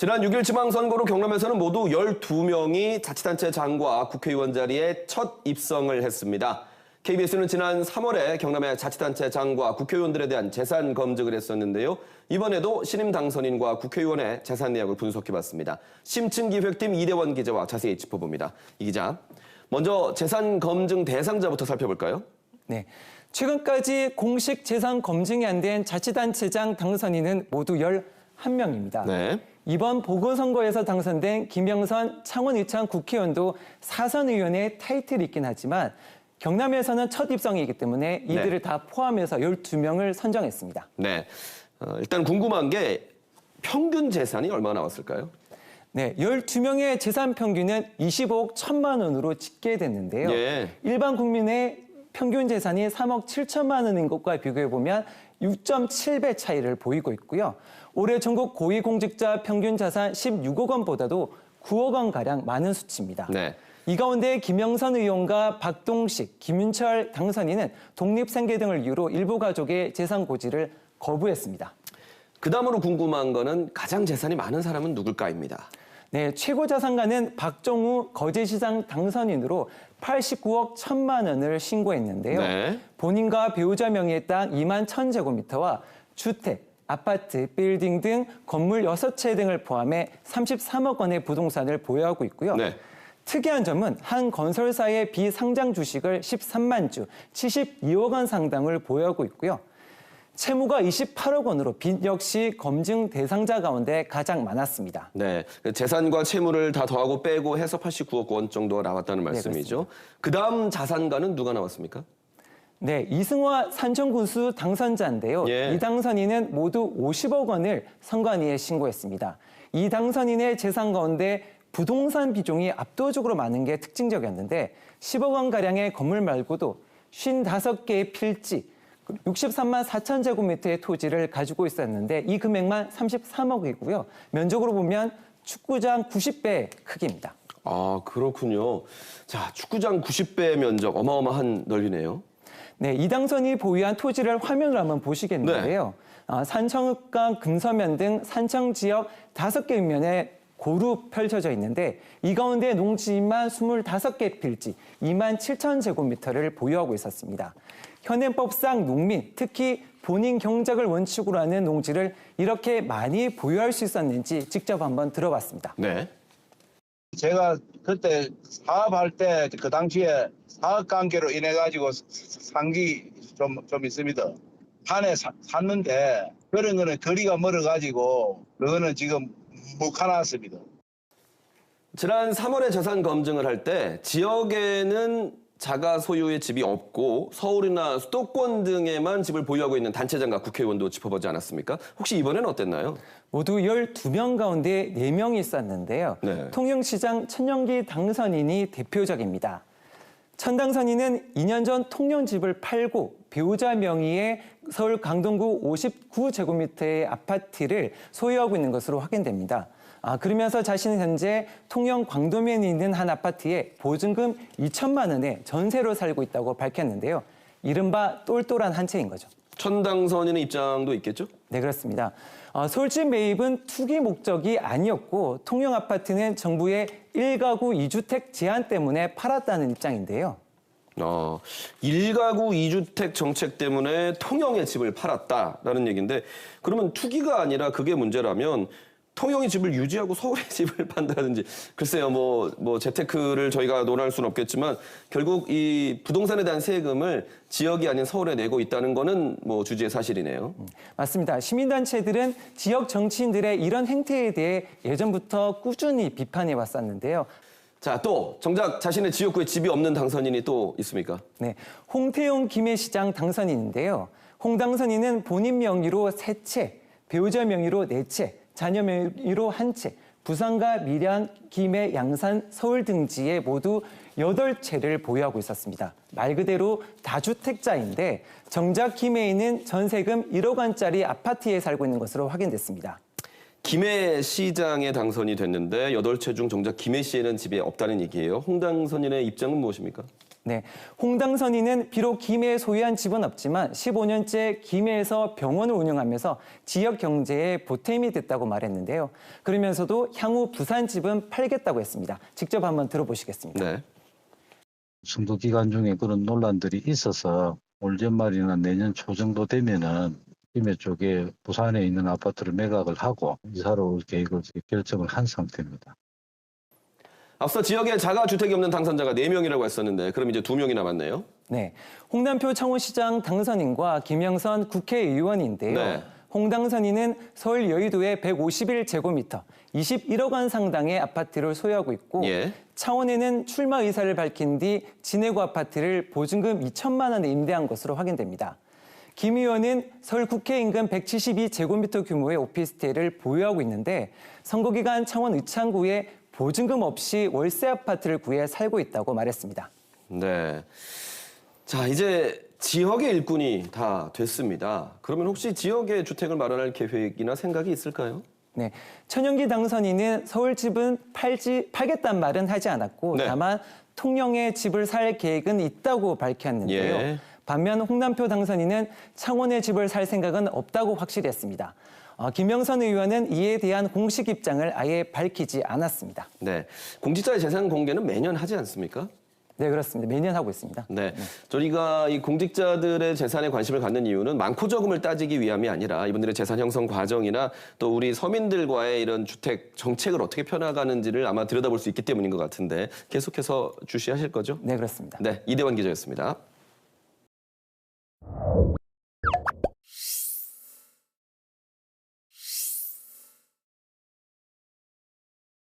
지난 6일 지방선거로 경남에서는 모두 12명이 자치단체장과 국회의원 자리에 첫 입성을 했습니다. KBS는 지난 3월에 경남의 자치단체장과 국회의원들에 대한 재산 검증을 했었는데요. 이번에도 신임 당선인과 국회의원의 재산 내역을 분석해봤습니다. 심층기획팀 이대원 기자와 자세히 짚어봅니다. 이 기자, 먼저 재산 검증 대상자부터 살펴볼까요? 네, 최근까지 공식 재산 검증이 안 된 자치단체장 당선인은 모두 11명입니다. 네. 이번 보궐선거에서 당선된 김영선 창원 의창 국회의원도 사선 의원의 타이틀이 있긴 하지만 경남에서는 첫 입성이기 때문에 이들을 다 포함해서 12명을 선정했습니다. 네, 일단 궁금한 게 평균 재산이 얼마나 나왔을까요? 네, 12명의 재산 평균은 25억 1천만 원으로 집계됐는데요. 예. 일반 국민의 평균 재산이 3억 7천만 원인 것과 비교해보면 6.7배 차이를 보이고 있고요. 올해 전국 고위공직자 평균 자산 16억 원보다도 9억 원가량 많은 수치입니다. 네. 이 가운데 김영선 의원과 박동식, 김윤철 당선인은 독립생계 등을 이유로 일부 가족의 재산 고지를 거부했습니다. 그다음으로 궁금한 거는 가장 재산이 많은 사람은 누굴까입니다. 네, 최고 자산가는 박정우 거제시장 당선인으로 89억 1천만 원을 신고했는데요. 네. 본인과 배우자 명의의 땅 2만 1,000제곱미터와 주택, 아파트, 빌딩 등 건물 6채 등을 포함해 33억 원의 부동산을 보유하고 있고요. 네. 특이한 점은 한 건설사의 비상장 주식을 13만 주, 72억 원 상당을 보유하고 있고요. 채무가 28억 원으로 빚 역시 검증 대상자 가운데 가장 많았습니다. 네, 재산과 채무를 다 더하고 빼고 해서 89억 원 정도가 나왔다는 말씀이죠. 그다음 자산가는 누가 나왔습니까? 네, 이승화 산청군수 당선자인데요. 예. 이 당선인은 모두 50억 원을 선관위에 신고했습니다. 이 당선인의 재산 가운데 부동산 비중이 압도적으로 많은 게 특징적이었는데 10억 원가량의 건물 말고도 55개의 필지, 63만 4천 제곱미터의 토지를 가지고 있었는데 이 금액만 33억이고요. 면적으로 보면 축구장 90배 크기입니다. 아, 그렇군요. 자, 축구장 90배 면적, 어마어마한 넓이네요. 네, 이 당선이 보유한 토지를 화면으로 한번 보시겠는데요. 산청읍강, 금서면 등 산청 지역 5개 면에 고루 펼쳐져 있는데 이 가운데 농지만 25개 필지, 2만 7천 제곱미터를 보유하고 있었습니다. 현행법상 농민, 특히 본인 경작을 원칙으로 하는 농지를 이렇게 많이 보유할 수 있었는지 직접 한번 들어봤습니다. 네. 제가 그때 사업할 때 그 당시에 사업 관계로 인해 가지고 상기 좀 있습니다. 판에 샀는데 그런 거는 거리가 멀어 가지고 그거는 지금 못 가놨습니다. 지난 3월에 재산 검증을 할 때 지역에는 자가 소유의 집이 없고 서울이나 수도권 등에만 집을 보유하고 있는 단체장과 국회의원도 짚어보지 않았습니까? 혹시 이번에는 어땠나요? 모두 12명 가운데 4명이 있었는데요. 네. 통영시장 천영기 당선인이 대표적입니다. 천 당선인은 2년 전 통영집을 팔고 배우자 명의의 서울 강동구 59제곱미터의 아파트를 소유하고 있는 것으로 확인됩니다. 그러면서 자신은 현재 통영 광도면에 있는 한 아파트에 보증금 2천만 원에 전세로 살고 있다고 밝혔는데요. 이른바 똘똘한 한 채인 거죠. 천 당선인의 입장도 있겠죠? 네, 그렇습니다. 솔집 매입은 투기 목적이 아니었고 통영 아파트는 정부의 1가구 2주택 제한 때문에 팔았다는 입장인데요. 1가구 2주택 정책 때문에 통영의 집을 팔았다라는 얘기인데 그러면 투기가 아니라 그게 문제라면 통영의 집을 유지하고 서울의 집을 판다든지 글쎄요 뭐 재테크를 저희가 논할 수는 없겠지만 결국 이 부동산에 대한 세금을 지역이 아닌 서울에 내고 있다는 거는 뭐 주지의 사실이네요. 맞습니다. 시민단체들은 지역 정치인들의 이런 행태에 대해 예전부터 꾸준히 비판해 왔었는데요. 자, 또 정작 자신의 지역구에 집이 없는 당선인이 또 있습니까? 네, 홍태용 김해시장 당선인인데요. 홍 당선인은 본인 명의로 3채, 배우자 명의로 4채, 자녀 명의로 1채, 부산과 밀양, 김해, 양산, 서울 등지에 모두 8채를 보유하고 있었습니다. 말 그대로 다주택자인데 정작 김해에는 전세금 1억 원짜리 아파트에 살고 있는 것으로 확인됐습니다. 김해시장에 당선이 됐는데 8채 중 정작 김해시에는 집이 없다는 얘기예요. 홍 당선인의 입장은 무엇입니까? 네, 홍 당선인은 비록 김해에 소유한 집은 없지만 15년째 김해에서 병원을 운영하면서 지역 경제에 보탬이 됐다고 말했는데요. 그러면서도 향후 부산 집은 팔겠다고 했습니다. 직접 한번 들어보시겠습니다. 네. 선거 기간 중에 그런 논란들이 있어서 올 연말이나 내년 초 정도 되면은 김해 쪽에 부산에 있는 아파트를 매각을 하고 이사로 올 계획을 결정을 한 상태입니다. 앞서 지역에 자가주택이 없는 당선자가 4명이라고 했었는데 그럼 이제 2명이 남았네요. 네, 홍남표 창원시장 당선인과 김영선 국회의원인데요. 네. 홍 당선인은 서울 여의도의 151제곱미터, 21억 원 상당의 아파트를 소유하고 있고 예. 창원에는 출마 의사를 밝힌 뒤 진해구 아파트를 보증금 2천만 원에 임대한 것으로 확인됩니다. 김 의원은 서울 국회 인근 172제곱미터 규모의 오피스텔을 보유하고 있는데 선거 기간 창원 의창구에 보증금 없이 월세 아파트를 구해 살고 있다고 말했습니다. 네. 자, 이제 지역의 일꾼이 다 됐습니다. 그러면 혹시 지역에 주택을 마련할 계획이나 생각이 있을까요? 네, 천연기 당선인은 서울 집은 팔겠다는 말은 하지 않았고 네. 다만 통영에 집을 살 계획은 있다고 밝혔는데요. 예. 반면 홍남표 당선인은 창원에 집을 살 생각은 없다고 확실했습니다. 김영선 의원은 이에 대한 공식 입장을 아예 밝히지 않았습니다. 네. 공직자의 재산 공개는 매년 하지 않습니까? 네, 그렇습니다. 매년 하고 있습니다. 네. 저희가 이 공직자들의 재산에 관심을 갖는 이유는 많고 적음을 따지기 위함이 아니라 이분들의 재산 형성 과정이나 또 우리 서민들과의 이런 주택 정책을 어떻게 펴나가는지를 아마 들여다볼 수 있기 때문인 것 같은데 계속해서 주시하실 거죠? 네, 그렇습니다. 네. 이대환 기자였습니다.